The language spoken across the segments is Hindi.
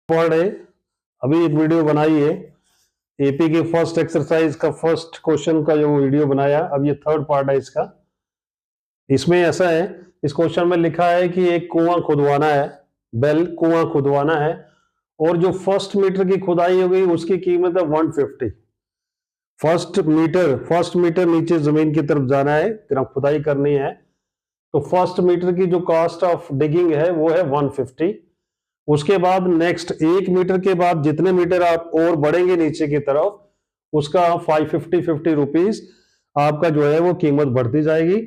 पढ़ रहे अभी एक वीडियो बनाई है एपी के फर्स्ट एक्सरसाइज का फर्स्ट क्वेश्चन का जो वीडियो बनाया, अब ये थर्ड पार्ट है इसका। इसमें ऐसा है, इस क्वेश्चन में लिखा है कि एक कुआं खुदवाना है, बेल कुआं खुदवाना है और जो फर्स्ट मीटर की खुदाई हो गई उसकी कीमत है 150। फर्स्ट मीटर नीचे जमीन की तरफ जाना है, खुदाई करनी है, तो फर्स्ट मीटर की जो कॉस्ट ऑफ डिगिंग है वो है 150। उसके बाद नेक्स्ट 1 मीटर के बाद जितने मीटर आप और बढ़ेंगे नीचे की तरफ उसका 550 रुपीज आपका जो है वो कीमत बढ़ती जाएगी।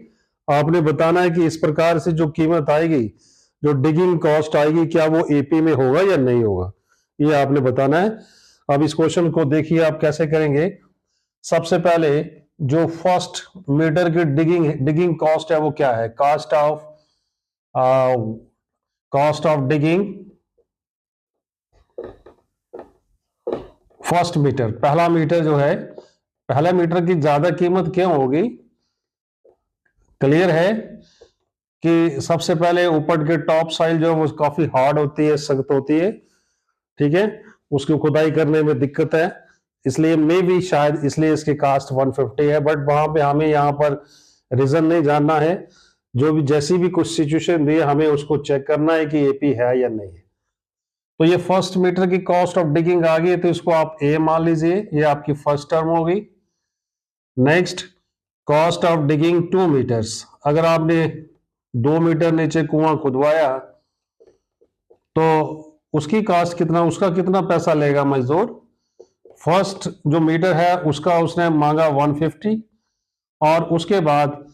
आपने बताना है कि इस प्रकार से जो कीमत आएगी, जो डिगिंग कॉस्ट आएगी, क्या वो एपी में होगा या नहीं होगा, ये आपने बताना है। अब इस क्वेश्चन को देखिए आप कैसे करेंगे। सबसे पहले जो फर्स्ट मीटर की डिगिंग कॉस्ट है वो क्या है, cost of digging first metre, पहला मीटर जो है, पहला मीटर की ज्यादा कीमत क्यों होगी? क्लियर है कि सबसे पहले ऊपर के टॉप साइल जो है वो काफी हार्ड होती है, सख्त होती है, ठीक है, उसकी खुदाई करने में दिक्कत है, इसलिए मे भी शायद इसलिए इसकी कास्ट 150 है। बट वहां पे हमें यहाँ पर रीजन नहीं जानना है, जो भी जैसी भी कुछ सिचुएशन दी है हमें उसको चेक करना है कि एपी है या नहीं है। तो ये फर्स्ट मीटर की कॉस्ट ऑफ डिगिंग आ गई, तो इसको आप ए मान लीजिए, ये आपकी फर्स्ट टर्म होगी। Next cost of digging 2 metres, अगर आपने 2 मीटर नीचे कुआं खुदवाया तो उसकी कॉस्ट कितना, उसका कितना पैसा लेगा मजदूर? फर्स्ट जो मीटर है उसका उसने मांगा 150 और उसके बाद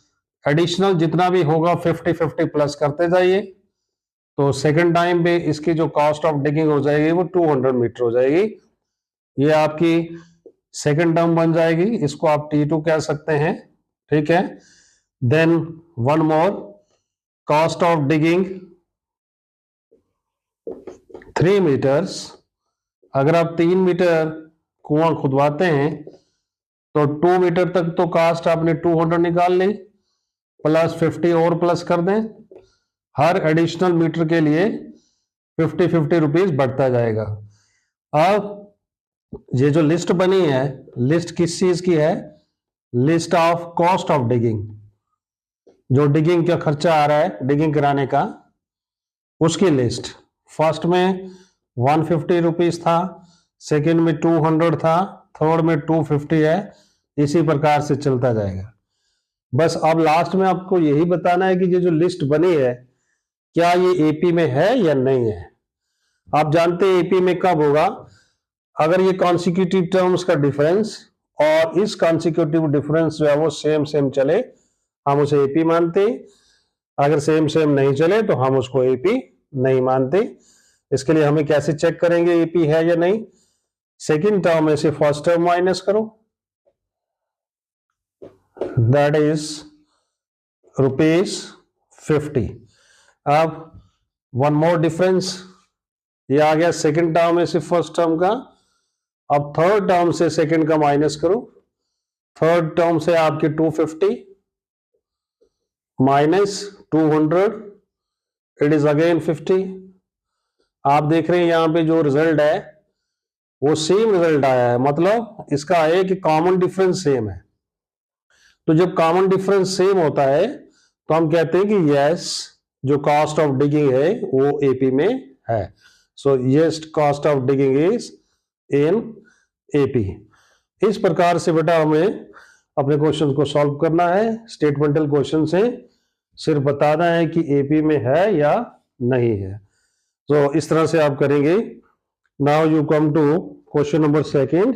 एडिशनल जितना भी होगा 50-50 प्लस करते जाइए, तो सेकंड टाइम पे इसकी जो कॉस्ट ऑफ डिगिंग हो जाएगी वो 200 मीटर हो जाएगी। ये आपकी सेकंड टर्म बन जाएगी, इसको आप T2 कह सकते हैं, ठीक है। Then one more, cost of digging 3 metres, अगर आप 3 मीटर कुआं खुदवाते हैं तो 2 मीटर तक तो कॉस्ट आपने 200 निकाल ली, प्लस 50 और प्लस कर दें, हर एडिशनल मीटर के लिए 50-50 रुपीज बढ़ता जाएगा। अब ये जो लिस्ट बनी है, लिस्ट किस चीज की है? List of cost of digging, जो डिगिंग का खर्चा आ रहा है डिगिंग कराने का, उसकी लिस्ट। फर्स्ट में 150 रुपीज था, सेकेंड में 200 था, थर्ड में 250 है, इसी प्रकार से चलता जाएगा। बस अब लास्ट में आपको यही बताना है कि ये जो लिस्ट बनी है क्या ये एपी में है या नहीं है। आप जानते हैं एपी में कब होगा? अगर ये कॉन्सिक्यूटिव टर्म्स का डिफरेंस और इस कॉन्सिक्यूटिव डिफरेंस जो है वो सेम चले, हम उसे एपी मानते हैं। अगर सेम नहीं चले तो हम उसको एपी नहीं मानते। इसके लिए हमें कैसे चेक करेंगे एपी है या नहीं? सेकेंड टर्म में से फर्स्ट टर्म माइनस करो, दैट इज ₹50। अब वन मोर डिफरेंस, ये आ गया सेकंड टर्म में से फर्स्ट टर्म का। अब थर्ड टर्म से सेकंड का माइनस करो, थर्ड टर्म से आपके 250 माइनस 200, इट इज अगेन 50। आप देख रहे हैं यहां पे जो रिजल्ट है वो सेम रिजल्ट आया है, मतलब इसका है कि कॉमन डिफरेंस सेम है। तो जब कॉमन डिफरेंस सेम होता है तो हम कहते हैं कि यस, जो कॉस्ट ऑफ डिगिंग है वो एपी में है। So yes, cost of digging is in AP. इस प्रकार से बेटा हमें अपने क्वेश्चन को सॉल्व करना है। स्टेटमेंटल क्वेश्चन से सिर्फ बताना है कि एपी में है या नहीं है। तो इस तरह से आप करेंगे। Now you come to question number second.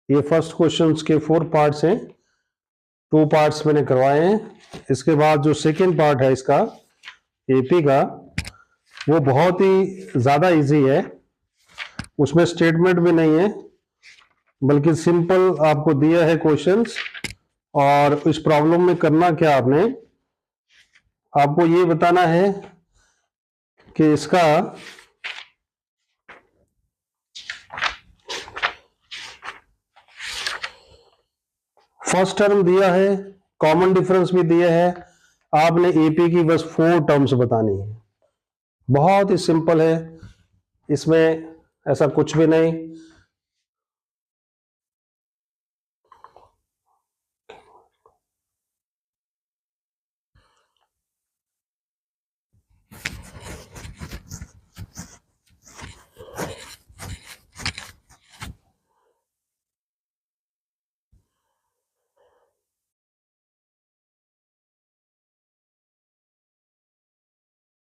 ये फर्स्ट क्वेश्चन के 4 पार्ट्स हैं, 2 पार्ट्स मैंने करवाए हैं। इसके बाद जो सेकेंड पार्ट है इसका एपी का, वो बहुत ही ज्यादा इजी है, उसमें स्टेटमेंट भी नहीं है, बल्कि सिंपल आपको दिया है क्वेश्चंस। और इस प्रॉब्लम में करना क्या, आपको ये बताना है कि इसका फर्स्ट टर्म दिया है, कॉमन डिफरेंस भी दिया है, आपने एपी की बस 4 टर्म्स बतानी है। बहुत ही सिंपल है, इसमें ऐसा कुछ भी नहीं।